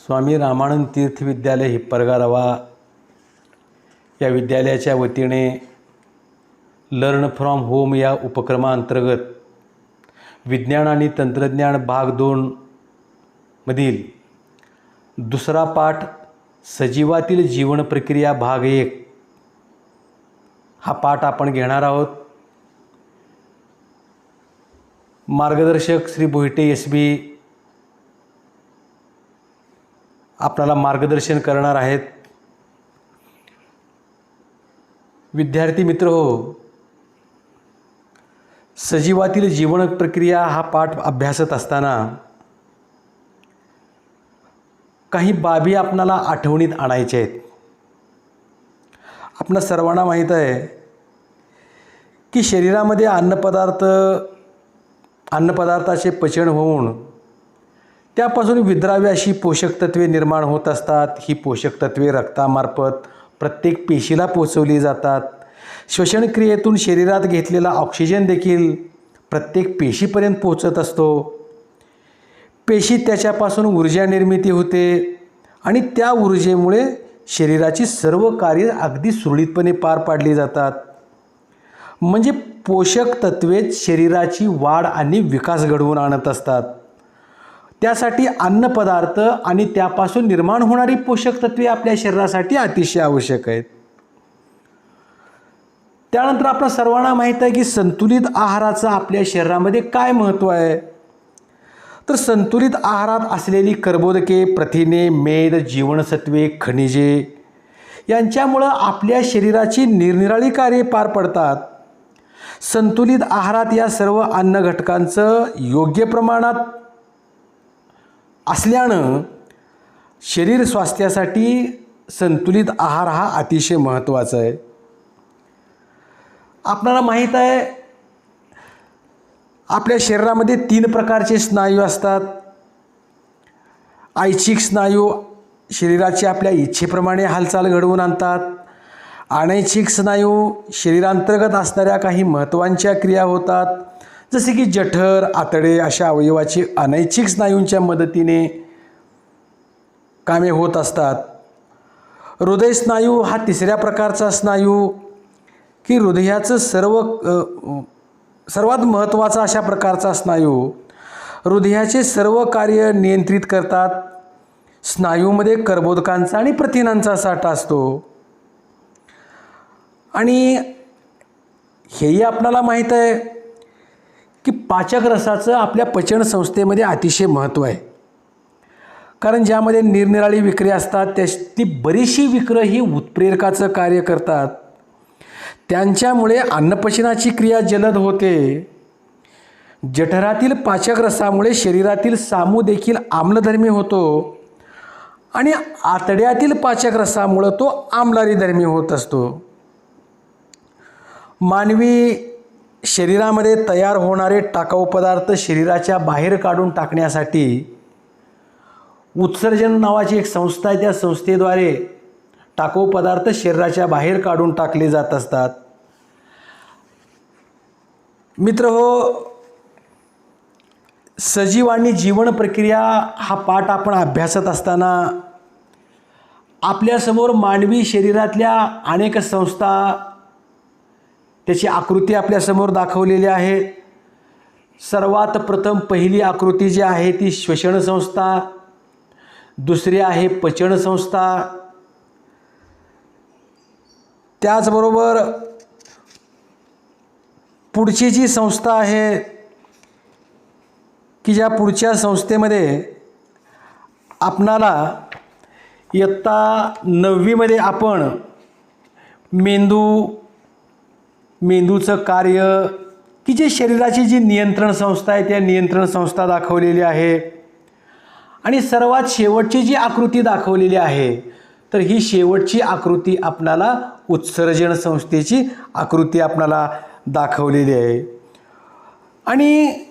स्वामी रामानंद तीर्थ विद्यालय हिप्परगा रवा या विद्यालयाच्या वतीने लर्न फ्रॉम होम या उपक्रमांतर्गत विज्ञान आणि तंत्रज्ञान भाग 2 मधील दुसरा पाठ सजीवातील जीवन प्रक्रिया भाग 1 हा पाठ आपण घेणार आहोत। मार्गदर्शक श्री भोईटे एस.बी. आपल्याला मार्गदर्शन करणार आहेत। विद्यार्थी मित्र हो, सजीवातील जीवन प्रक्रिया हा पाठ अभ्यासत असताना काही बाबी आपल्याला आठवणीत आणायच्या आहेत। आपल्या सर्वांना माहीत आहे की शरीरामध्ये अन्नपदार्थाचे पचन होऊन त्यापासून विद्राव्य अशी पोषक तत्वे निर्माण होत असतात। ही पोषक तत्वे रक्तामार्फत प्रत्येक पेशीला पोचवली जातात। श्वसन क्रियेतून शरीरात घेतलेला ऑक्सिजन देखील प्रत्येक पेशीपर्यंत पोहोचत असतो। पेशी त्याच्यापासून ऊर्जा निर्मिती होते आणि त्या ऊर्जेमुळे शरीराची सर्व कार्ये अगदी सुरळीतपणे पार पाडली जातात। म्हणजे पोषक तत्वेच शरीराची वाढ आणि विकास घडवून आणत असतात। त्यासाठी अन्नपदार्थ आणि त्यापासून निर्माण होणारी पोषक तत्वे आपल्या शरीरासाठी अतिशय आवश्यक आहेत। त्यानंतर आपल्या सर्वांना माहीत आहे की संतुलित आहाराचं आपल्या शरीरामध्ये काय महत्त्व आहे। तर संतुलित आहारात असलेली कर्बोदके, प्रथिने, मेद, जीवनसत्वे, खनिजे यांच्यामुळं आपल्या शरीराची निरनिराळी कार्ये पार पडतात। संतुलित आहारात या सर्व अन्न घटकांचं योग्य प्रमाणात असल्यानं शरीर स्वास्थ्यासाठी संतुलित आहार हा अतिशय महत्त्वाचा आहे। आपल्याला माहीत आहे आपल्या शरीरामध्ये 3 प्रकारचे स्नायू असतात। ऐच्छिक स्नायू शरीराची आपल्या इच्छेप्रमाणे हालचाल घडवून आणतात। अनैच्छिक स्नायू शरीरांतर्गत असणाऱ्या काही महत्त्वाच्या क्रिया होतात, जसे की जठर, आतडे अशा अवयवाची अनैच्छिक स्नायूंच्या मदतीने कामे होत असतात। हृदय स्नायू हा 3ऱ्या प्रकारचा स्नायू की हृदयाचं सर्वात महत्त्वाचा अशा प्रकारचा स्नायू हृदयाचे सर्व कार्य नियंत्रित करतात। स्नायूमध्ये कर्बोदकांचा आणि प्रथिनांचा साठा असतो आणि हेही आपल्याला माहीत आहे की पाचक रसाचं आपल्या पचन संस्थेमध्ये अतिशय महत्त्व आहे। कारण ज्यामध्ये निरनिराळी विक्रिया असतात ती बरीचशी विक्र ही उत्प्रेरकाचं कार्य करतात। त्यांच्यामुळे अन्नपचनाची क्रिया जलद होते। जठरातील पाचक रसामुळे शरीरातील सामू देखील आम्लधर्मी होतो आणि आतड्यातील पाचक रसामुळे तो आम्लारीधर्मी होत असतो। मानवी शरीरामध्ये तयार होणारे टाकाऊ पदार्थ शरीराच्या बाहेर काढून टाकण्यासाठी उत्सर्जन नावाची एक संस्था आहे। त्या संस्थेद्वारे टाकाऊ पदार्थ शरीराच्या बाहेर काढून टाकले जात असतात। मित्र हो, सजीव आणि जीवन प्रक्रिया हा पाठ आपण अभ्यासत असताना आपल्यासमोर मानवी शरीरातल्या अनेक संस्था त्याची आकृती आपल्यासमोर दाखवलेली आहे। सर्वात प्रथम पहिली आकृती जी आहे ती श्वसन संस्था, दुसरी आहे पचन संस्था, त्याचबरोबर पुढची जी संस्था आहे की ज्या पुढच्या संस्थेमध्ये आपणाला इयत्ता 9वी मध्ये आपण मेंदूचं कार्य की जे शरीराची जी नियंत्रण संस्था आहे त्या नियंत्रण संस्था दाखवलेली आहे आणि सर्वात शेवटची जी आकृती दाखवलेली आहे तर ही शेवटची आकृती आपल्याला उत्सर्जन संस्थेची आकृती आपल्याला दाखवलेली आहे। आणि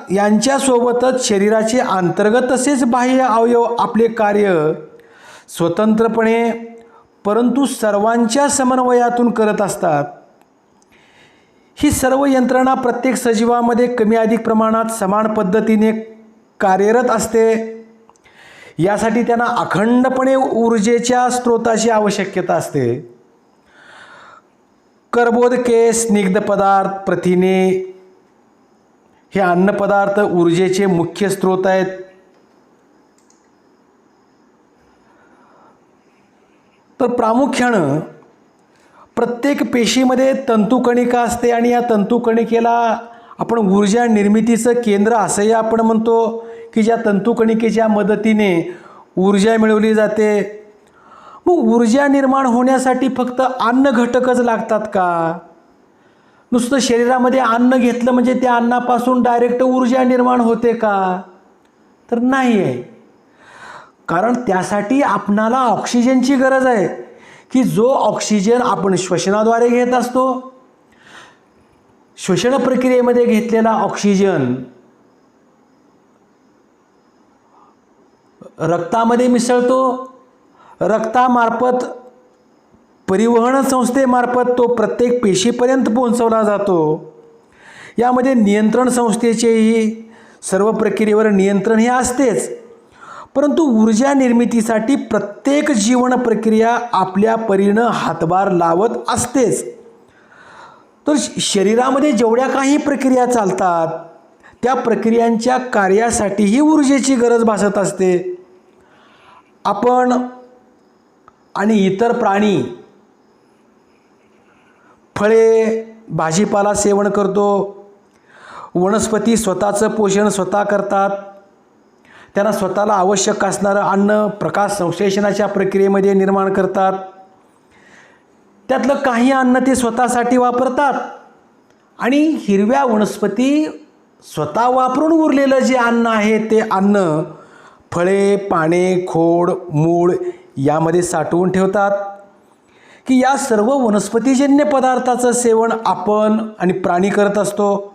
यांच्यासोबतच शरीराचे अंतर्गत तसेच बाह्य अवयव आपले कार्य स्वतंत्रपणे परंतु सर्वांच्या समन्वयातून करत असतात। ही सर्व यंत्रणा प्रत्येक सजीवामध्ये कमी अधिक प्रमाणात समान पद्धतीने कार्यरत असते। यासाठी त्यांना अखंडपणे ऊर्जेच्या स्रोताची आवश्यकता असते. कर्बोदके, स्निग्ध पदार्थ, प्रथिने हे अन्नपदार्थ ऊर्जेचे मुख्य स्रोत आहेत. तर प्रामुख्यानं प्रत्येक पेशीमध्ये तंतुकणिका असते आणि या तंतुकणिकेला आपण ऊर्जा निर्मितीचं केंद्र असंही आपण म्हणतो, की ज्या तंतुकणिकेच्या मदतीने ऊर्जा मिळवली जाते. मग ऊर्जा निर्माण होण्यासाठी फक्त अन्न घटकच लागतात का? नुसतं शरीरामध्ये अन्न घेतलं म्हणजे त्या अन्नापासून डायरेक्ट ऊर्जा निर्माण होते का? तर नाही आहे. कारण त्यासाठी आपणाला ऑक्सिजनची गरज आहे, की जो ऑक्सिजन आपण श्वसनाद्वारे घेत असतो. श्वसन प्रक्रियेमध्ये घेतलेला ऑक्सिजन रक्तामध्ये मिसळतो. रक्तामार्फत परिवहन संस्थेमार्फत तो प्रत्येक पेशीपर्यंत पोहोचवला जातो. यामध्ये नियंत्रण संस्थेचेही सर्व प्रक्रियेवर नियंत्रण हे असतेच. परंतु ऊर्जा निर्मितीसाठी प्रत्येक जीवन प्रक्रिया आपल्या परीनं हातभार लावत असतेच. तर शरीरामध्ये जेवढ्या काही प्रक्रिया चालतात त्या प्रक्रियांच्या कार्यासाठीही ऊर्जेची गरज भासत असते. आपण आणि इतर प्राणी फळे, भाजीपाला सेवन करतो. वनस्पती स्वतःचं पोषण स्वतः करतात. त्यांना स्वतःला आवश्यक असणारं अन्न प्रकाश संश्लेषणाच्या प्रक्रियेमध्ये निर्माण करतात. त्यातलं काही अन्न ते स्वतःसाठी वापरतात आणि हिरव्या वनस्पती स्वतः वापरून उरलेलं जे अन्न आहे ते अन्न फळे, पाने, खोड, मूळ यामध्ये साठवून ठेवतात, की या सर्व वनस्पतीजन्य पदार्थाचं सेवन आपण आणि प्राणी करत असतो.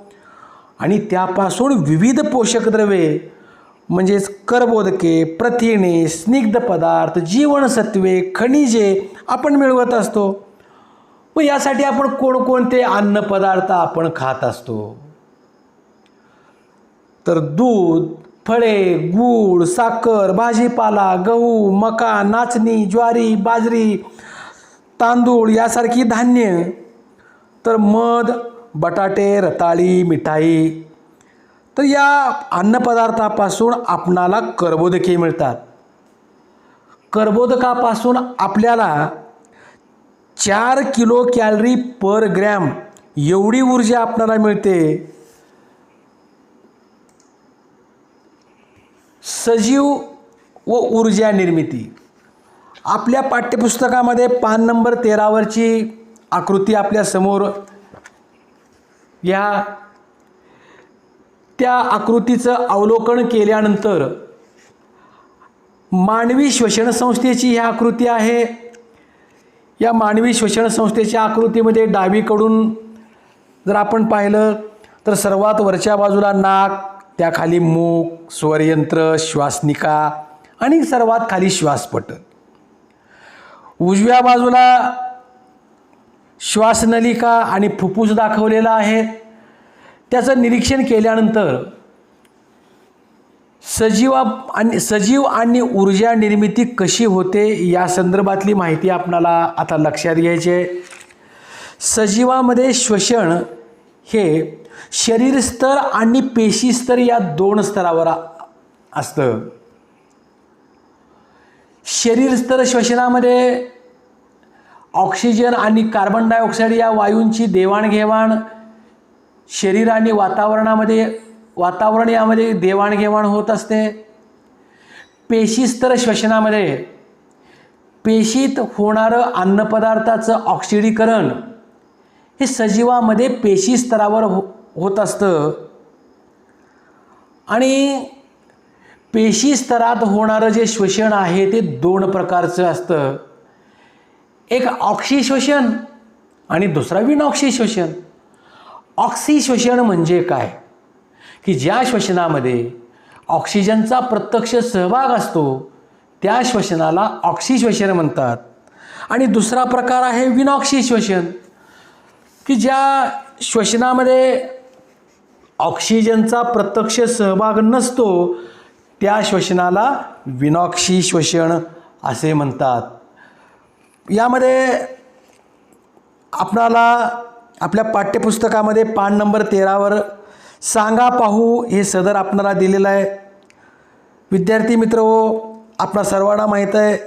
आणि त्यापासून विविध पोषक द्रव्ये म्हणजेच कर्बोदके, प्रथिने, स्निग्ध पदार्थ, जीवनसत्वे, खनिजे आपण मिळवत असतो. मग यासाठी आपण कोणकोणते अन्नपदार्थ आपण खात असतो? तर दूध, फळे, गूळ, साखर, भाजीपाला, गहू, मका, नाचणी, ज्वारी, बाजरी, तांदूळ यासारखी धान्य, तर मध, बटाटे, रताळी, मिठाई. तर या अन्नपदार्थापासून आपणाला कर्बोदके मिळतात. कर्बोदकापासून आपल्याला 4 किलो कॅलरी पर ग्रॅम एवढी ऊर्जा आपल्याला मिळते. सजीव व ऊर्जा निर्मिती. आपल्या पाठ्यपुस्तकामध्ये पान नंबर 13वरची आकृती आपल्या समोर, या त्या आकृतीचं अवलोकन केल्यानंतर मानवी श्वसन संस्थेची ही आकृती आहे. या मानवी श्वसन संस्थेच्या आकृतीमध्ये डावीकडून जर आपण पाहिलं तर सर्वात वरच्या बाजूला नाक, त्याखाली मूक, स्वरयंत्र, श्वासनिका आणि सर्वात खाली श्वासपटल. उजव्या बाजूला श्वासनलिका आणि फुफ्फुस दाखवलेला आहे. त्याचं निरीक्षण केल्यानंतर सजीव आणि ऊर्जा निर्मिती कशी होते या संदर्भातली माहिती आपणाला आता लक्षात घ्यायची आहे. सजीवामध्ये श्वसन हे शरीर स्तर आणि पेशी स्तर या 2 स्तरावर असतं. शरीर स्तर श्वसनामध्ये ऑक्सिजन आणि कार्बन डायऑक्साईड या वायूंची देवाणघेवाण शरीर आणि वातावरण यामध्ये देवाणघेवाण होत असते. पेशीस्तर श्वसनामध्ये पेशीत होणारं अन्नपदार्थाचं ऑक्सिडीकरण हे सजीवामध्ये पेशी स्तरावर होत असतं. आणि पेशी स्तरात होणारं जे श्वसन आहे ते 2 प्रकारचं असतं. एक ऑक्सी श्वसन आणि दुसरा विनॉक्सी श्वसन. ऑक्सी श्वसन म्हणजे काय, की ज्या श्वसनामध्ये ऑक्सिजनचा प्रत्यक्ष सहभाग असतो त्या श्वसनाला ऑक्सी श्वसन म्हणतात. आणि दुसरा प्रकार आहे विनॉक्सी श्वसन, की ज्या श्वसनामध्ये ऑक्सिजनचा प्रत्यक्ष सहभाग नसतो त्या श्वसनाला विनॉक्सी श्वसन असे म्हणतात. यामध्ये आपणाला आपल्या पाठ्यपुस्तकामध्ये पान नंबर 13वर सांगा पाहू हे सदर आपणाला दिलेलं आहे. विद्यार्थी मित्र हो, आपणा सर्वांना माहीत आहे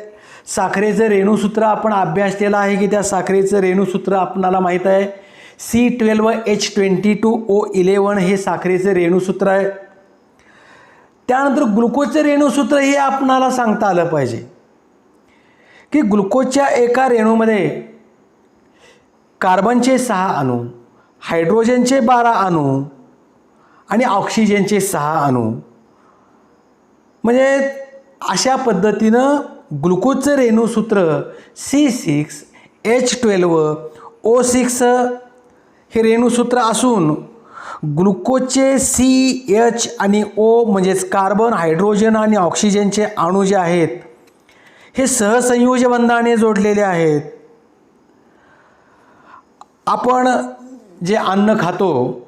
साखरेचं रेणूसूत्र आपण अभ्यासलेलं आहे की त्या साखरेचं रेणूसूत्र आपणाला माहीत आहे C12H22O11 हे साखरेचं रेणूसूत्र आहे. त्यानंतर ग्लुकोजचं रेणूसूत्र हे आपणाला सांगता आलं पाहिजे की ग्लुकोजच्या एका रेणूमध्ये कार्बनचे 6 अणू, हायड्रोजनचे 12 अणू आणि ऑक्सिजनचे 6 अणू, म्हणजे अशा पद्धतीनं ग्लुकोजचं रेणूसूत्र C6H12O6 हे रेणूसूत्र असून ग्लुकोजचे CH आणि O म्हणजेच कार्बन, हायड्रोजन आणि ऑक्सिजनचे अणू जे आहेत हे सहसंयोज बंधाने जोडलेले आहेत. आपण जे अन्न खातो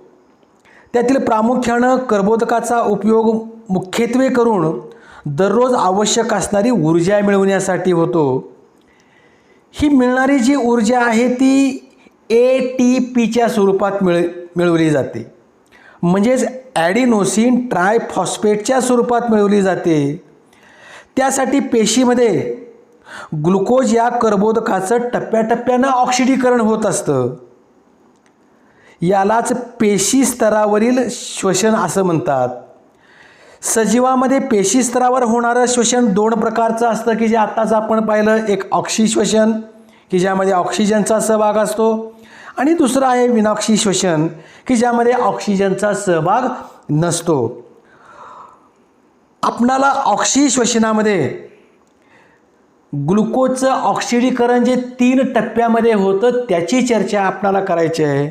त्यातील प्रामुख्यानं कर्बोदकाचा उपयोग मुख्यत्वे करून दररोज आवश्यक असणारी ऊर्जा मिळवण्यासाठी होतो. ही मिळणारी जी ऊर्जा आहे ती ATPच्या स्वरूपात मिळवली जाते, म्हणजेच ॲडिनोसिन ट्रायफॉस्फेटच्या स्वरूपात मिळवली जाते. त्यासाठी पेशीमध्ये ग्लुकोज या कर्बोदकाचं टप्प्याटप्प्यानं ऑक्सिडीकरण होत असतं. यालाच पेशी स्तरावरील श्वसन असं म्हणतात. सजीवामध्ये पेशी स्तरावर होणारं श्वसन 2 प्रकारचं असतं की जे आत्ताच आपण पाहिलं, एक ऑक्सी श्वसन की ज्यामध्ये ऑक्सिजनचा सहभाग असतो आणि दुसरं आहे विनॉक्सी श्वसन की ज्यामध्ये ऑक्सिजनचा सहभाग नसतो. आपणाला ऑक्सी श्वसनामध्ये ग्लुकोजचं ऑक्सिडीकरण जे 3 टप्प्यामध्ये होतं त्याची चर्चा आपणाला करायची आहे.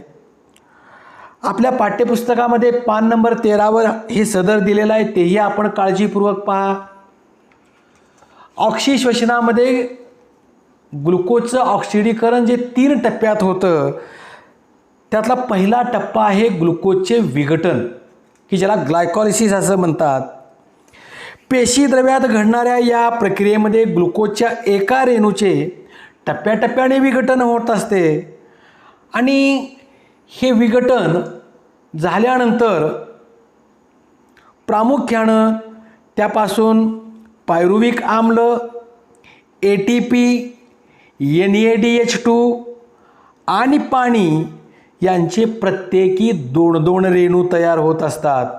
आपल्या पाठ्यपुस्तकामध्ये पान नंबर 13वर हे सदर दिलेलं आहे, तेही आपण काळजीपूर्वक पहा. ऑक्सी श्वसनामध्ये ग्लुकोजचं ऑक्सिडीकरण जे 3 टप्प्यात होतं त्यातला पहिला टप्पा आहे ग्लुकोजचे विघटन की ज्याला ग्लायकॉलिसिस असं म्हणतात. पेशीद्रव्यात घडणाऱ्या या प्रक्रियेमध्ये ग्लुकोजच्या एका रेणूचे टप्प्याटप्प्याने विघटन होत असते आणि हे विघटन झाल्यानंतर प्रामुख्यानं त्यापासून पायरुविक आम्ल, ATP, NADH2 आणि पाणी यांचे प्रत्येकी 2-2 रेणू तयार होत असतात.